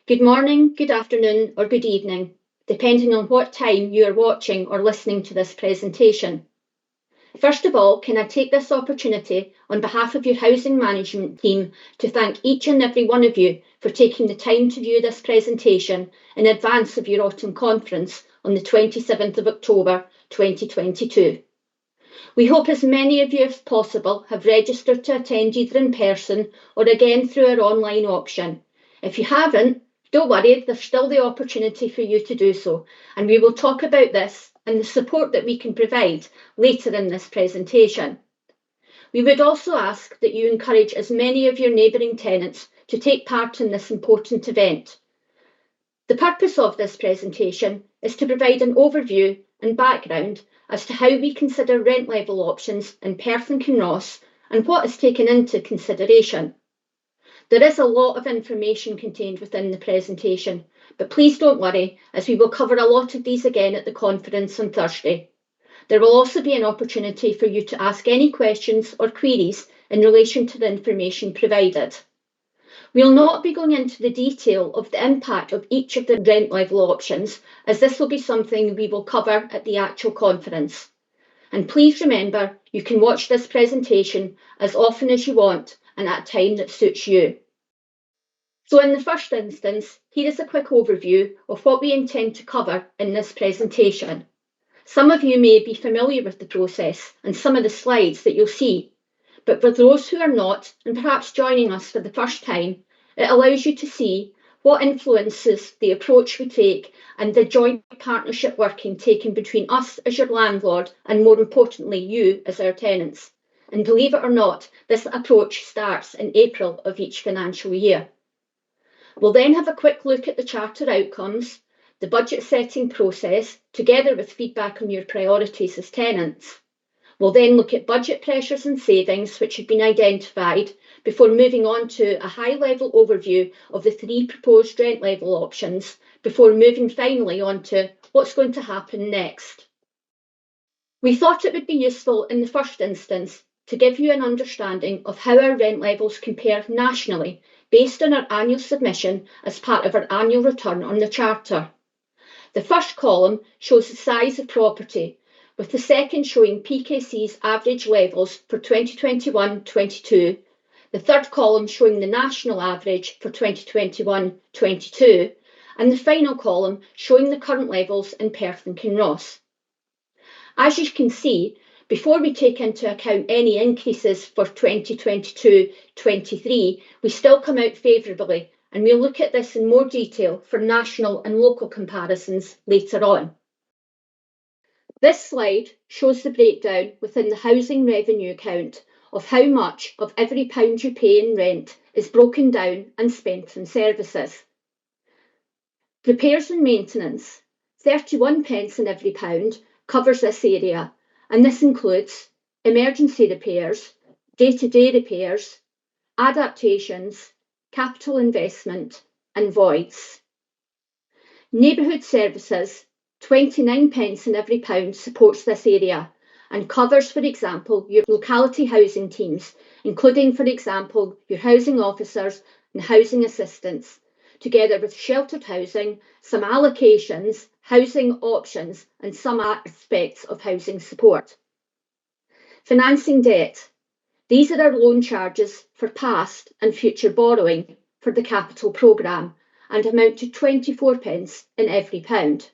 Good morning, good afternoon, or good evening, depending on what time you are watching or listening to this presentation. First of all, can I take this opportunity on behalf of your housing management team to thank each and every one of you for taking the time to view this presentation in advance of your autumn conference on the 27th of October 2022. We hope as many of you as possible have registered to attend either in person or again through our online option. If you haven't, don't worry, there's still the opportunity for you to do so, and we will talk about this and the support that we can provide later in this presentation. We would also ask that you encourage as many of your neighbouring tenants to take part in this important event. The purpose of this presentation is to provide an overview and background as to how we consider rent level options in Perth and Kinross and what is taken into consideration. There is a lot of information contained within the presentation, but please don't worry, as we will cover a lot of these again at the conference on Thursday. There will also be an opportunity for you to ask any questions or queries in relation to the information provided. We'll not be going into the detail of the impact of each of the rent level options, as this will be something we will cover at the actual conference. And please remember, you can watch this presentation as often as you want and at a time that suits you. So in the first instance, here is a quick overview of what we intend to cover in this presentation. Some of you may be familiar with the process and some of the slides that you'll see, but for those who are not, and perhaps joining us for the first time, it allows you to see what influences the approach we take and the joint partnership working taken between us as your landlord and, more importantly, you as our tenants. And believe it or not, this approach starts in April of each financial year. We'll then have a quick look at the charter outcomes, the budget setting process, together with feedback on your priorities as tenants. We'll then look at budget pressures and savings which have been identified before moving on to a high-level overview of the three proposed rent level options before moving finally on to what's going to happen next. We thought it would be useful in the first instance to give you an understanding of how our rent levels compare nationally based on our annual submission as part of our annual return on the Charter. The first column shows the size of property, with the second showing PKC's average levels for 2021-22, the third column showing the national average for 2021-22, and the final column showing the current levels in Perth and Kinross. As you can see, before we take into account any increases for 2022-23, we still come out favourably, and we'll look at this in more detail for national and local comparisons later on. This slide shows the breakdown within the housing revenue account of how much of every pound you pay in rent is broken down and spent on services. Repairs and maintenance, 31 pence in every pound, covers this area, and this includes emergency repairs, day-to-day repairs, adaptations, capital investment, and voids. Neighbourhood services, 29 pence in every pound, supports this area and covers, for example, your locality housing teams, including, for example, your housing officers and housing assistants, together with sheltered housing, some allocations, housing options, and some aspects of housing support. Financing debt. These are our loan charges for past and future borrowing for the capital programme and amount to 24 pence in every pound.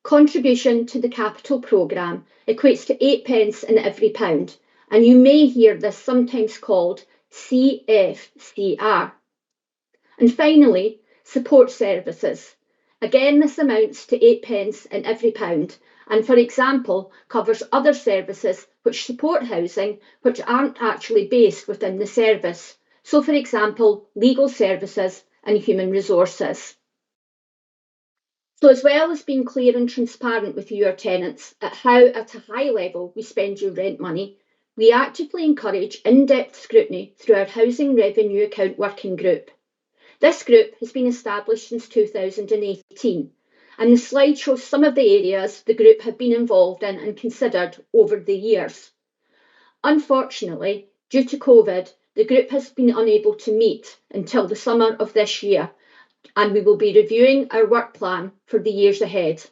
Contribution to the capital programme equates to 8 pence in every pound, and you may hear this sometimes called CFCR. And finally, support services. Again, this amounts to 8 pence in every pound, and for example, covers other services which support housing which aren't actually based within the service. So, for example, legal services and human resources. So, as well as being clear and transparent with your tenants at how at a high level we spend your rent money, we actively encourage in-depth scrutiny through our Housing Revenue Account Working Group. This group has been established since 2018, and the slide shows some of the areas the group have been involved in and considered over the years. Unfortunately, due to COVID, the group has been unable to meet until the summer of this year, and we will be reviewing our work plan for the years ahead.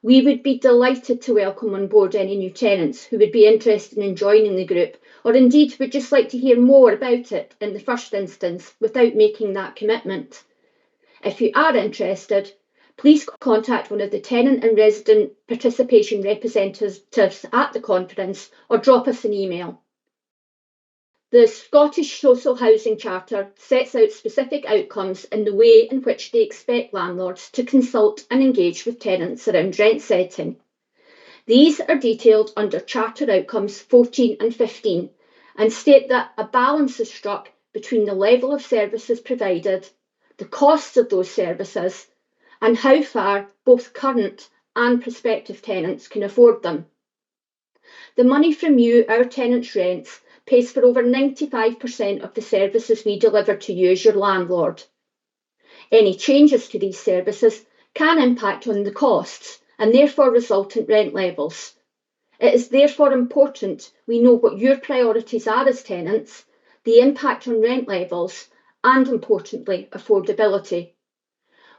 We would be delighted to welcome on board any new tenants who would be interested in joining the group, or indeed would just like to hear more about it in the first instance without making that commitment. If you are interested, please contact one of the tenant and resident participation representatives at the conference or drop us an email. The Scottish Social Housing Charter sets out specific outcomes in the way in which they expect landlords to consult and engage with tenants around rent setting. These are detailed under Charter Outcomes 14 and 15 and state that a balance is struck between the level of services provided, the costs of those services, and how far both current and prospective tenants can afford them. The money from you, our tenants' rents, pays for over 95% of the services we deliver to you as your landlord. Any changes to these services can impact on the costs and therefore resultant rent levels. It is therefore important we know what your priorities are as tenants, the impact on rent levels, and importantly, affordability.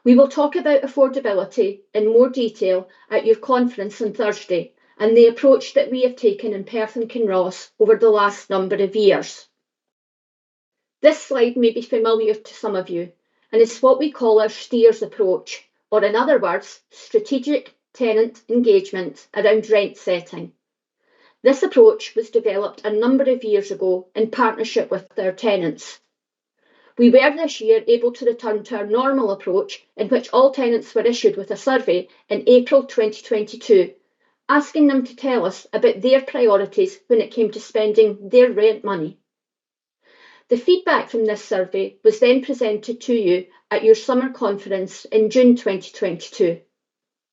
We will talk about affordability in more detail at your conference on Thursday and the approach that we have taken in Perth and Kinross over the last number of years. This slide may be familiar to some of you, and it's what we call our STEERS approach, or in other words, strategic tenant engagement around rent setting. This approach was developed a number of years ago in partnership with our tenants. We were this year able to return to our normal approach, in which all tenants were issued with a survey in April 2022, asking them to tell us about their priorities when it came to spending their rent money. The feedback from this survey was then presented to you at your summer conference in June 2022.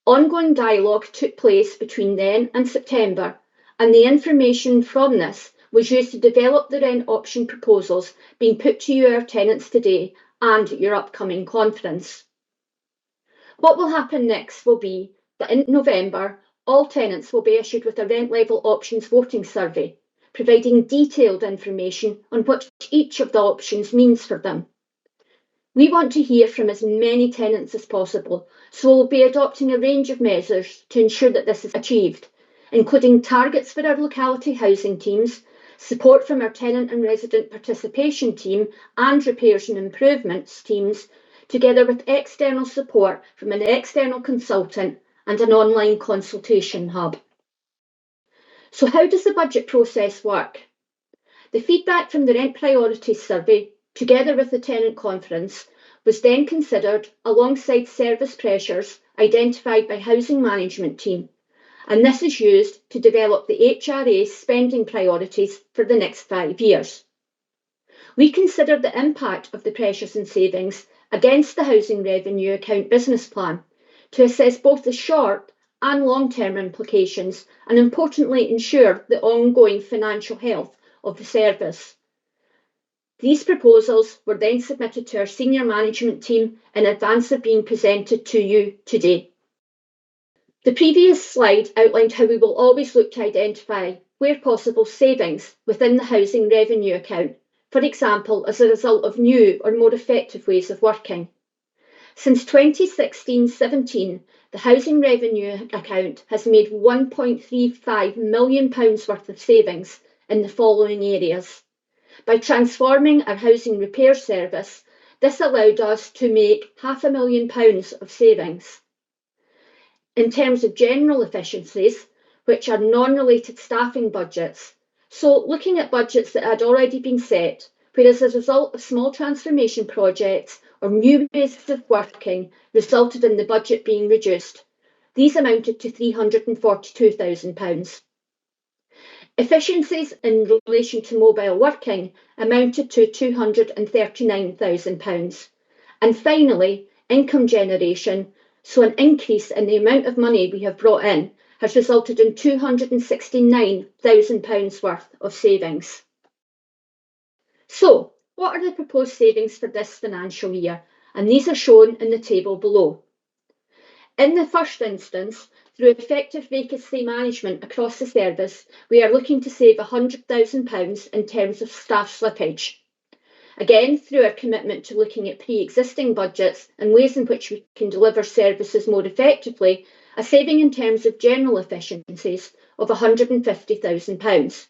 Ongoing dialogue took place between then and September, and the information from this was used to develop the rent option proposals being put to you, our tenants, today and at your upcoming conference. What will happen next will be that in November, all tenants will be issued with a rent level options voting survey, providing detailed information on what each of the options means for them. We want to hear from as many tenants as possible, so we'll be adopting a range of measures to ensure that this is achieved, including targets for our locality housing teams, support from our tenant and resident participation team and repairs and improvements teams, together with external support from an external consultant and an online consultation hub. So how does the budget process work? The feedback from the Rent Priorities Survey, together with the tenant conference, was then considered alongside service pressures identified by Housing Management Team, and this is used to develop the HRA's spending priorities for the next 5 years. We considered the impact of the pressures and savings against the Housing Revenue Account business plan to assess both the short and long-term implications and importantly ensure the ongoing financial health of the service. These proposals were then submitted to our senior management team in advance of being presented to you today. The previous slide outlined how we will always look to identify, where possible, savings within the Housing Revenue Account, for example, as a result of new or more effective ways of working. Since 2016-17, the Housing Revenue Account has made £1.35 million worth of savings in the following areas. By transforming our housing repair service, this allowed us to make £500,000 of savings. In terms of general efficiencies, which are non-related staffing budgets, so looking at budgets that had already been set, where as a result of small transformation projects or new ways of working resulted in the budget being reduced, these amounted to £342,000. Efficiencies in relation to mobile working amounted to £239,000. And finally, income generation, so an increase in the amount of money we have brought in, has resulted in £269,000 worth of savings. So, what are the proposed savings for this financial year? And these are shown in the table below. In the first instance, through effective vacancy management across the service, we are looking to save £100,000 in terms of staff slippage. Again, through our commitment to looking at pre-existing budgets and ways in which we can deliver services more effectively, a saving in terms of general efficiencies of £150,000.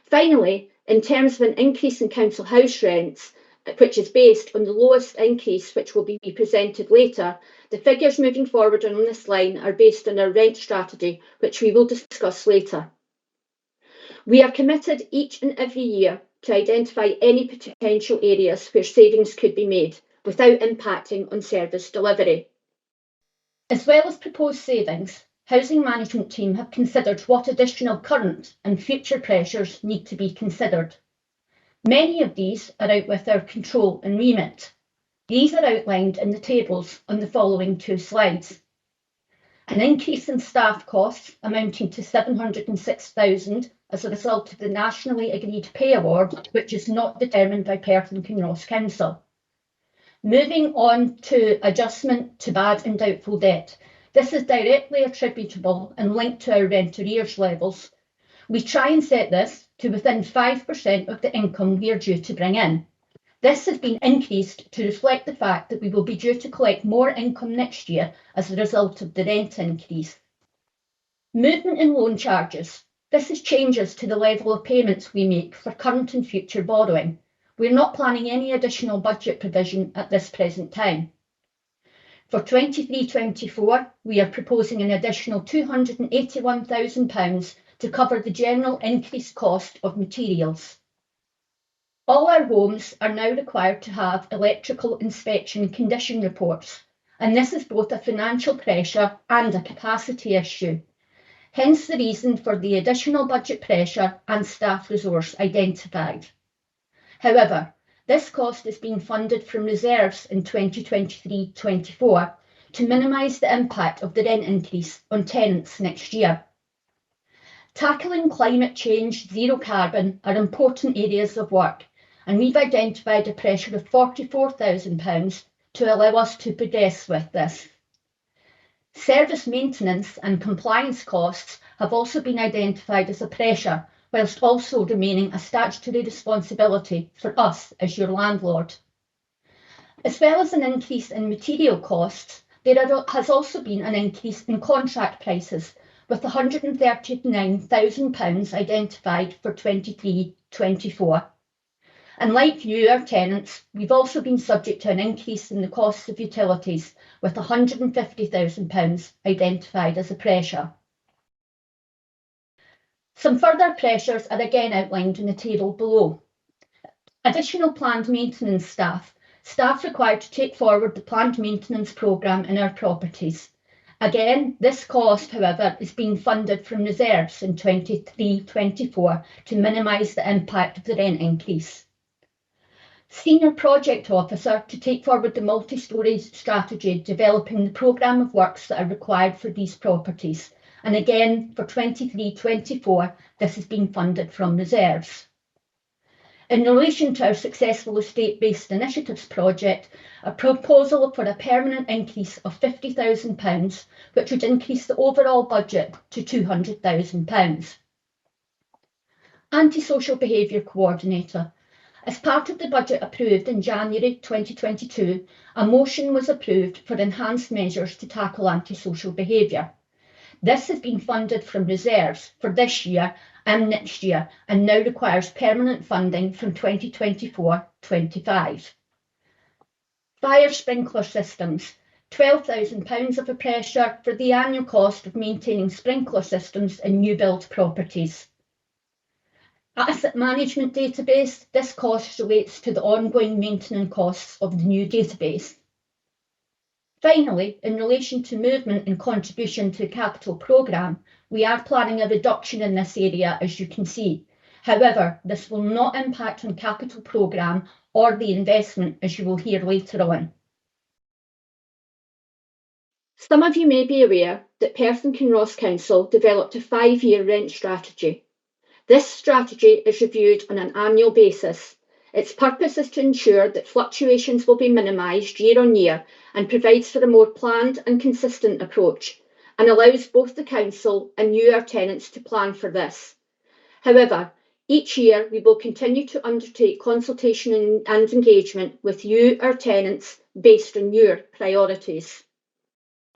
Finally, in terms of an increase in council house rents, which is based on the lowest increase which will be presented later, the figures moving forward on this line are based on our rent strategy, which we will discuss later. We are committed each and every year to identify any potential areas where savings could be made without impacting on service delivery. As well as proposed savings, Housing Management Team have considered what additional current and future pressures need to be considered. Many of these are out with our control and remit. These are outlined in the tables on the following two slides. An increase in staff costs amounting to £706,000 as a result of the nationally agreed pay award, which is not determined by Perth and Kinross Council. Moving on to adjustment to bad and doubtful debt. This is directly attributable and linked to our rent arrears levels. We try and set this to within 5% of the income we are due to bring in. This has been increased to reflect the fact that we will be due to collect more income next year as a result of the rent increase. Movement in loan charges. This is changes to the level of payments we make for current and future borrowing. We're not planning any additional budget provision at this present time. For 23-24, we are proposing an additional £281,000 to cover the general increased cost of materials. All our homes are now required to have electrical inspection condition reports, and this is both a financial pressure and a capacity issue. Hence the reason for the additional budget pressure and staff resource identified. However, this cost is being funded from reserves in 2023-24 to minimise the impact of the rent increase on tenants next year. Tackling climate change, zero carbon are important areas of work, and we've identified a pressure of £44,000 to allow us to progress with this. Service maintenance and compliance costs have also been identified as a pressure, whilst also remaining a statutory responsibility for us as your landlord. As well as an increase in material costs, there has also been an increase in contract prices, with £139,000 identified for 23-24. And like you, our tenants, we've also been subject to an increase in the costs of utilities, with £150,000 identified as a pressure. Some further pressures are again outlined in the table below. Additional planned maintenance staff required to take forward the planned maintenance programme in our properties. Again, this cost, however, is being funded from reserves in 23-24 to minimise the impact of the rent increase. Senior Project Officer to take forward the multi-storey strategy developing the programme of works that are required for these properties. And again, for 23-24, this is being funded from reserves. In relation to our successful estate-based initiatives project, a proposal for a permanent increase of £50,000, which would increase the overall budget to £200,000. Antisocial Behaviour Coordinator. As part of the budget approved in January 2022, a motion was approved for enhanced measures to tackle antisocial behaviour. This has been funded from reserves for this year and next year, and now requires permanent funding from 2024-25. Fire sprinkler systems. £12,000 of a pressure for the annual cost of maintaining sprinkler systems in new build properties. Asset management database. This cost relates to the ongoing maintenance costs of the new database. Finally, in relation to movement and contribution to the capital programme, we are planning a reduction in this area, as you can see. However, this will not impact on capital programme or the investment, as you will hear later on. Some of you may be aware that Perth and Kinross Council developed a 5-year rent strategy. This strategy is reviewed on an annual basis. Its purpose is to ensure that fluctuations will be minimised year on year and provides for a more planned and consistent approach, and allows both the council and you, our tenants, to plan for this. However, Each year, we will continue to undertake consultation and engagement with you, our tenants, based on your priorities.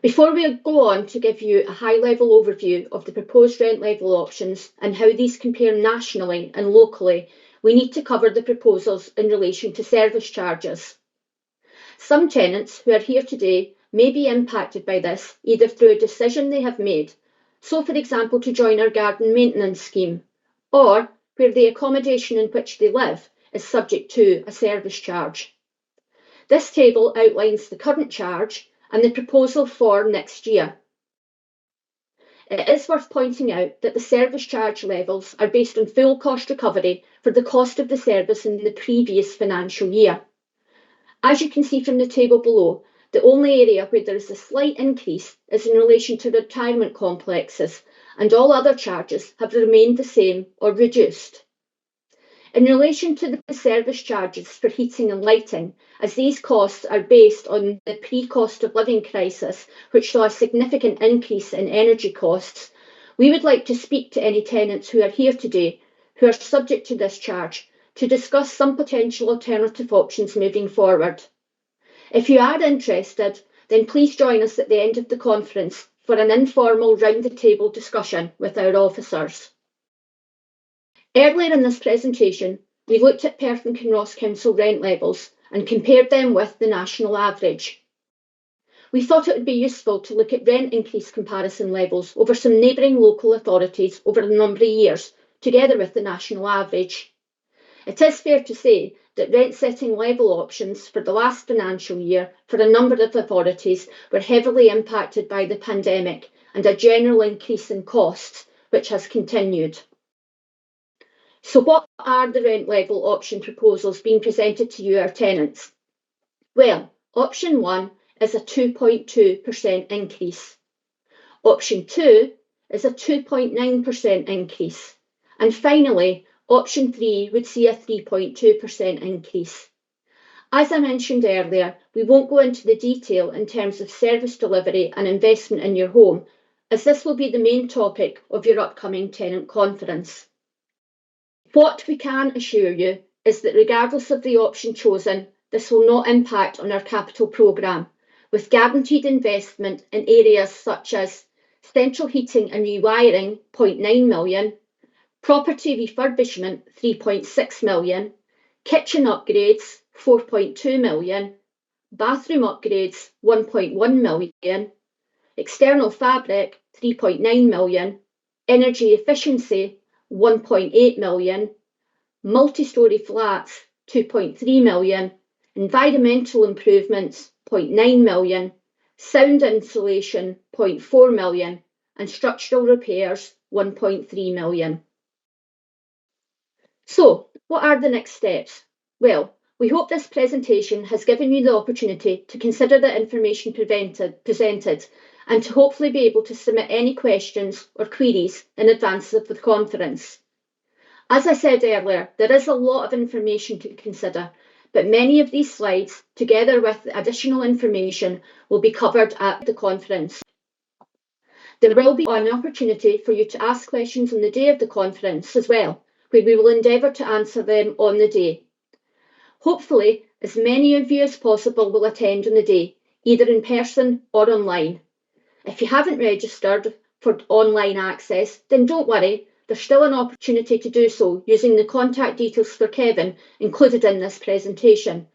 Before we go on to give you a high-level overview of the proposed rent level options and how these compare nationally and locally, we need to cover the proposals in relation to service charges. Some tenants who are here today may be impacted by this, either through a decision they have made, so for example to join our garden maintenance scheme, or where the accommodation in which they live is subject to a service charge. This table outlines the current charge and the proposal for next year. It is worth pointing out that the service charge levels are based on full cost recovery for the cost of the service in the previous financial year. As you can see from the table below, the only area where there is a slight increase is in relation to retirement complexes, and all other charges have remained the same or reduced. In relation to the service charges for heating and lighting, as these costs are based on the pre-cost of living crisis, which saw a significant increase in energy costs, we would like to speak to any tenants who are here today who are subject to this charge to discuss some potential alternative options moving forward. If you are interested, then please join us at the end of the conference for an informal round-the-table discussion with our officers. Earlier in this presentation, we looked at Perth and Kinross Council rent levels and compared them with the national average. We thought it would be useful to look at rent increase comparison levels over some neighbouring local authorities over a number of years, together with the national average. It is fair to say that rent setting level options for the last financial year for a number of authorities were heavily impacted by the pandemic and a general increase in costs, which has continued. So what are the rent level option proposals being presented to you, our tenants? Well, option 1 is a 2.2% increase. Option 2 is a 2.9% increase. And finally, option 3 would see a 3.2% increase. As I mentioned earlier, we won't go into the detail in terms of service delivery and investment in your home, as this will be the main topic of your upcoming tenant conference. What we can assure you is that regardless of the option chosen, this will not impact on our capital programme, with guaranteed investment in areas such as central heating and rewiring £0.9 million, property refurbishment £3.6 million, kitchen upgrades £4.2 million, bathroom upgrades £1.1 million, external fabric £3.9 million, energy efficiency £1.8 million, multi-storey flats £2.3 million, environmental improvements £0.9 million, sound insulation £0.4 million, and structural repairs £1.3 million. So, what are the next steps? Well, we hope this presentation has given you the opportunity to consider the information presented and to hopefully be able to submit any questions or queries in advance of the conference. As I said earlier, there is a lot of information to consider, but many of these slides, together with additional information, will be covered at the conference. There will be an opportunity for you to ask questions on the day of the conference as well, where we will endeavour to answer them on the day. Hopefully, as many of you as possible will attend on the day, either in person or online. If you haven't registered for online access, then don't worry, there's still an opportunity to do so using the contact details for Kevin included in this presentation.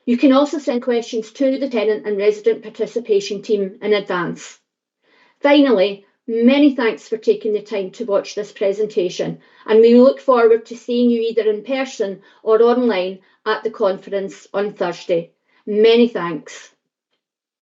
You can also send questions to the tenant and resident participation team in advance. Finally, many thanks for taking the time to watch this presentation, and we look forward to seeing you either in person or online at the conference on Thursday. Many thanks.